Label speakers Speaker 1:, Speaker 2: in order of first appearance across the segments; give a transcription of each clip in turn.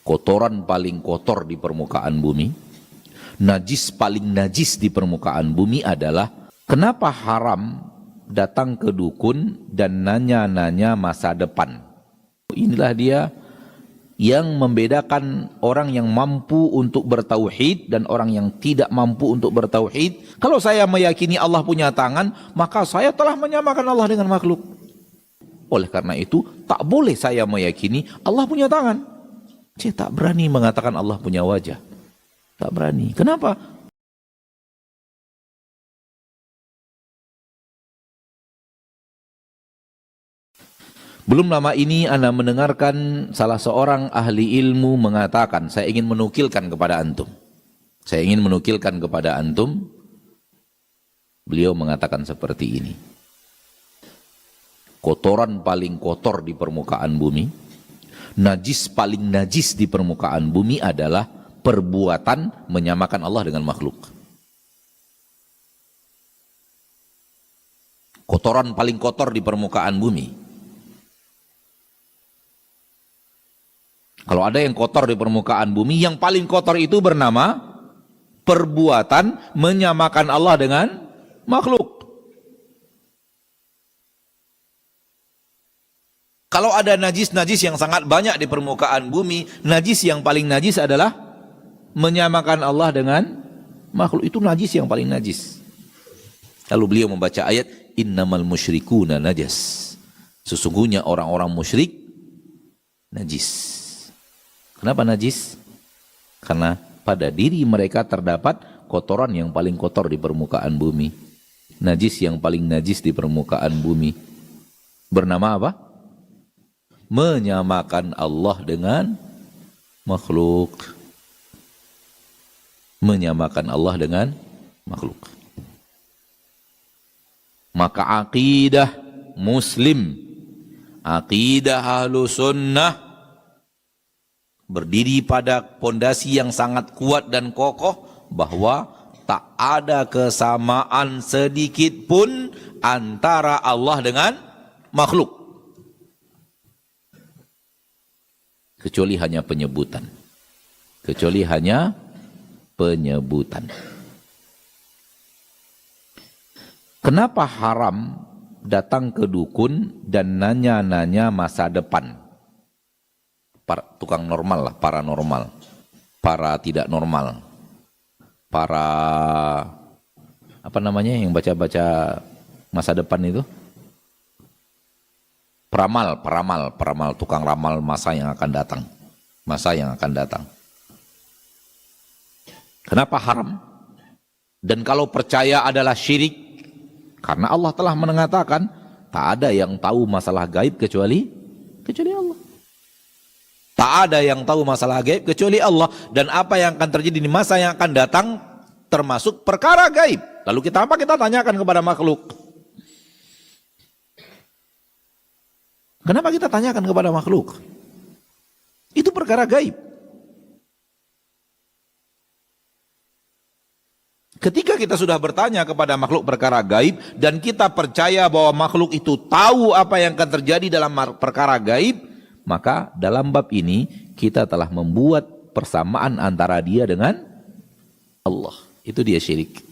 Speaker 1: kotoran paling kotor di permukaan bumi, najis paling najis di permukaan bumi adalah kenapa haram datang ke dukun dan nanya-nanya masa depan. Inilah dia yang membedakan orang yang mampu untuk bertauhid dan orang yang tidak mampu untuk bertauhid. Kalau saya meyakini Allah punya tangan, maka saya telah menyamakan Allah dengan makhluk. Oleh karena itu, tak boleh saya meyakini Allah punya tangan. Saya tak berani mengatakan Allah punya wajah. Tak berani. Kenapa? Belum lama ini Anda mendengarkan salah seorang ahli ilmu mengatakan, saya ingin menukilkan kepada antum. Saya ingin menukilkan kepada antum. Beliau mengatakan seperti ini. Kotoran paling kotor di permukaan bumi, najis paling najis di permukaan bumi adalah perbuatan menyamakan Allah dengan makhluk. Kotoran paling kotor di permukaan bumi. Kalau ada yang kotor di permukaan bumi, yang paling kotor itu bernama perbuatan menyamakan Allah dengan makhluk. Kalau ada najis-najis yang sangat banyak di permukaan bumi, najis yang paling najis adalah menyamakan Allah dengan makhluk. Itu najis yang paling najis. Lalu beliau membaca ayat, innamal musyrikuna najas. Sesungguhnya orang-orang musyrik najis. Kenapa najis? Karena pada diri mereka terdapat kotoran yang paling kotor di permukaan bumi. Najis yang paling najis di permukaan bumi. Bernama apa? Menyamakan Allah dengan makhluk. Menyamakan Allah dengan makhluk. Maka akidah muslim, akidah Ahlus Sunnah berdiri pada pondasi yang sangat kuat dan kokoh bahwa tak ada kesamaan sedikit pun antara Allah dengan makhluk. Kecuali hanya penyebutan. Kecuali hanya penyebutan. Kenapa haram datang ke dukun dan nanya-nanya masa depan? Tukang normal lah, paranormal, para tidak normal, para apa namanya yang baca-baca masa depan itu? Peramal, tukang ramal masa yang akan datang. Masa yang akan datang. Kenapa haram? Dan kalau percaya adalah syirik, karena Allah telah mengatakan, tak ada yang tahu masalah gaib kecuali Allah. Tak ada yang tahu masalah gaib kecuali Allah. Dan apa yang akan terjadi di masa yang akan datang, termasuk perkara gaib. Lalu kita tanyakan kepada makhluk? Kenapa kita tanyakan kepada makhluk? Itu perkara gaib. Ketika kita sudah bertanya kepada makhluk perkara gaib dan kita percaya bahwa makhluk itu tahu apa yang akan terjadi dalam perkara gaib, maka dalam bab ini kita telah membuat persamaan antara dia dengan Allah. Itu dia syirik.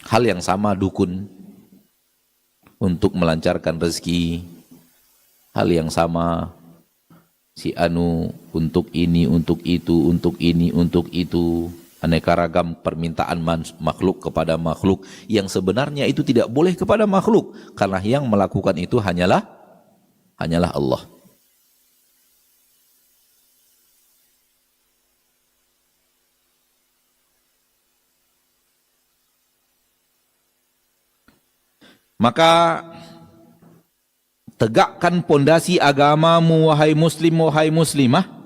Speaker 1: Hal yang sama dukun untuk melancarkan rezeki. Hal yang sama si anu untuk ini, untuk itu, untuk ini, untuk itu. Aneka ragam permintaan makhluk kepada makhluk yang sebenarnya itu tidak boleh kepada makhluk. Karena yang melakukan itu hanyalah Allah. Maka tegakkan pondasi agamamu wahai muslim, wahai muslimah.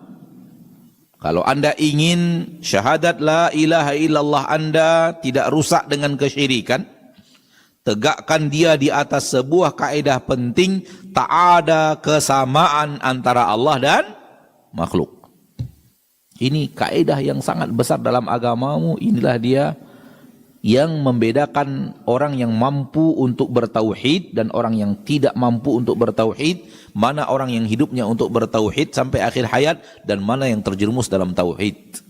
Speaker 1: Kalau Anda ingin syahadat la ilaha illallah Anda tidak rusak dengan kesyirikan, tegakkan dia di atas sebuah kaidah penting, tak ada kesamaan antara Allah dan makhluk. Ini kaidah yang sangat besar dalam agamamu. Inilah dia yang membedakan orang yang mampu untuk bertauhid dan orang yang tidak mampu untuk bertauhid, mana orang yang hidupnya untuk bertauhid sampai akhir hayat dan mana yang terjerumus dalam tauhid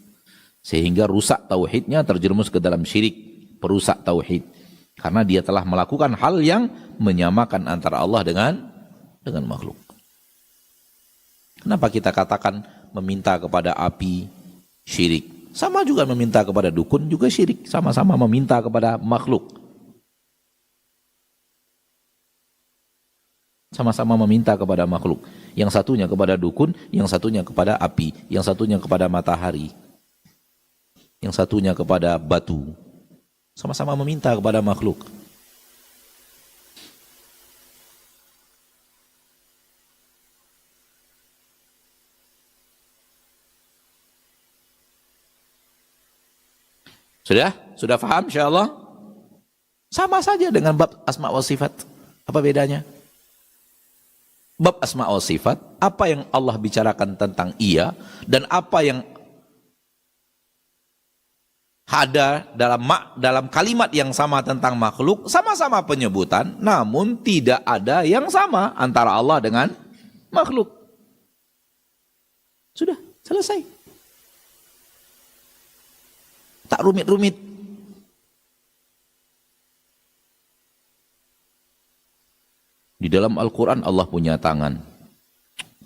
Speaker 1: sehingga rusak tauhidnya, terjerumus ke dalam syirik, perusak tauhid karena dia telah melakukan hal yang menyamakan antara Allah dengan makhluk. Kenapa kita katakan meminta kepada api syirik? Sama juga meminta kepada dukun juga syirik, sama-sama meminta kepada makhluk. Sama-sama meminta kepada makhluk. Yang satunya kepada dukun, yang satunya kepada api, yang satunya kepada matahari, yang satunya kepada batu. Sama-sama meminta kepada makhluk. Sudah paham insyaallah? Sama saja dengan bab asma wa sifat. Apa bedanya? Bab asma wa sifat, apa yang Allah bicarakan tentang ia dan apa yang ada dalam kalimat yang sama tentang makhluk, sama-sama penyebutan, namun tidak ada yang sama antara Allah dengan makhluk. Sudah, selesai. Tak rumit-rumit. Di dalam Al-Quran Allah punya tangan.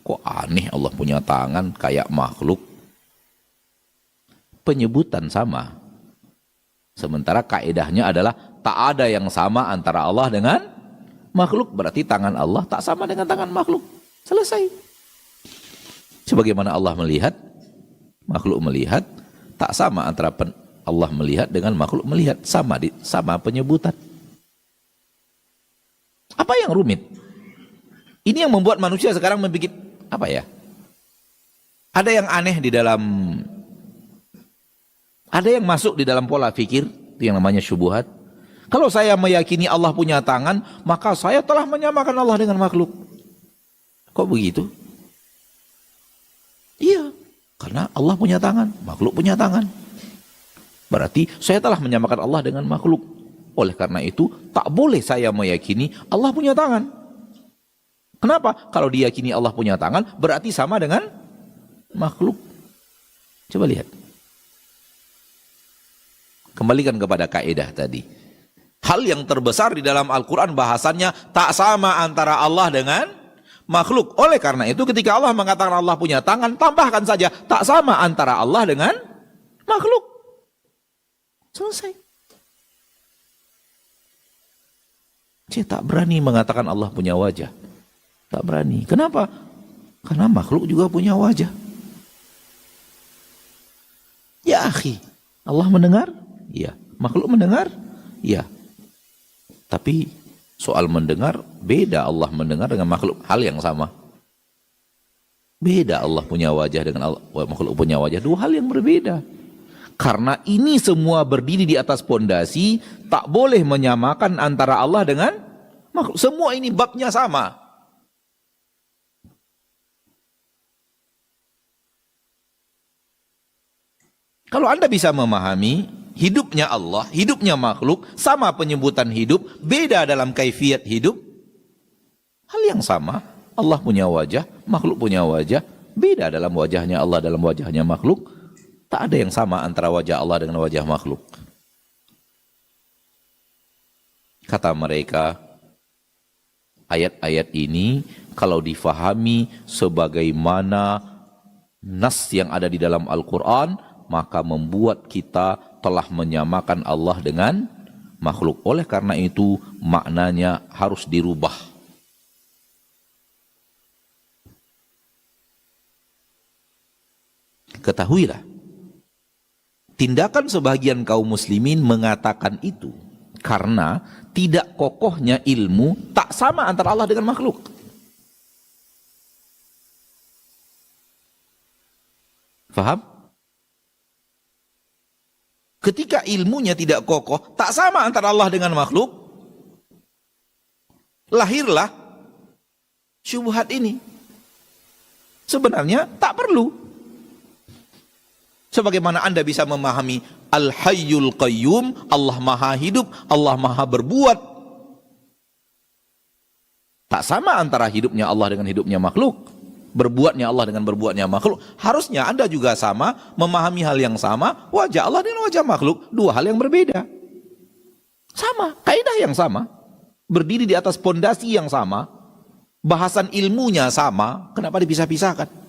Speaker 1: Kok aneh Allah punya tangan kayak makhluk? Penyebutan sama. Sementara kaedahnya adalah tak ada yang sama antara Allah dengan makhluk. Berarti tangan Allah tak sama dengan tangan makhluk. Selesai. Sebagaimana Allah melihat, makhluk melihat, tak sama antara Allah melihat dengan makhluk melihat, sama penyebutan. Apa yang rumit? Ini yang membuat manusia sekarang membuat apa ya? Ada yang aneh di dalam, ada yang masuk di dalam pola fikir, itu yang namanya syubhat. Kalau saya meyakini Allah punya tangan, maka saya telah menyamakan Allah dengan makhluk. Kok begitu? Iya, karena Allah punya tangan, makhluk punya tangan. Berarti saya telah menyamakan Allah dengan makhluk. Oleh karena itu, tak boleh saya meyakini Allah punya tangan. Kenapa? Kalau diyakini Allah punya tangan, berarti sama dengan makhluk. Coba lihat. Kembalikan kepada kaidah tadi. Hal yang terbesar di dalam Al-Quran bahasannya tak sama antara Allah dengan makhluk. Oleh karena itu, ketika Allah mengatakan Allah punya tangan, tambahkan saja tak sama antara Allah dengan makhluk. Selesai. Saya tak berani mengatakan Allah punya wajah. Tak berani. Kenapa? Karena makhluk juga punya wajah. Ya akhi, Allah mendengar? Iya. Makhluk mendengar? Iya. Tapi soal mendengar, beda Allah mendengar dengan makhluk. Hal yang sama. Beda Allah punya wajah dengan makhluk punya wajah. Dua hal yang berbeda. Karena ini semua berdiri di atas pondasi, tak boleh menyamakan antara Allah dengan makhluk. Semua ini babnya sama. Kalau Anda bisa memahami hidupnya Allah, hidupnya makhluk, sama penyebutan hidup, beda dalam kaifiat hidup, hal yang sama. Allah punya wajah, makhluk punya wajah, beda dalam wajahnya Allah, dalam wajahnya makhluk. Tak ada yang sama antara wajah Allah dengan wajah makhluk. Kata mereka, ayat-ayat ini kalau difahami sebagaimana nas yang ada di dalam Al-Quran, maka membuat kita telah menyamakan Allah dengan makhluk. Oleh karena itu maknanya harus dirubah. Ketahuilah, tindakan sebagian kaum muslimin mengatakan itu karena tidak kokohnya ilmu tak sama antara Allah dengan makhluk. Faham? Ketika ilmunya tidak kokoh, tak sama antara Allah dengan makhluk, lahirlah syubhat ini. Sebenarnya tak perlu. Sebagaimana Anda bisa memahami Al-Hayyul Qayyum, Allah maha hidup, Allah maha berbuat. Tak sama antara hidupnya Allah dengan hidupnya makhluk, berbuatnya Allah dengan berbuatnya makhluk. Harusnya Anda juga sama, memahami hal yang sama, wajah Allah dengan wajah makhluk, dua hal yang berbeda. Sama, kaidah yang sama, berdiri di atas pondasi yang sama, bahasan ilmunya sama, kenapa dipisah-pisahkan?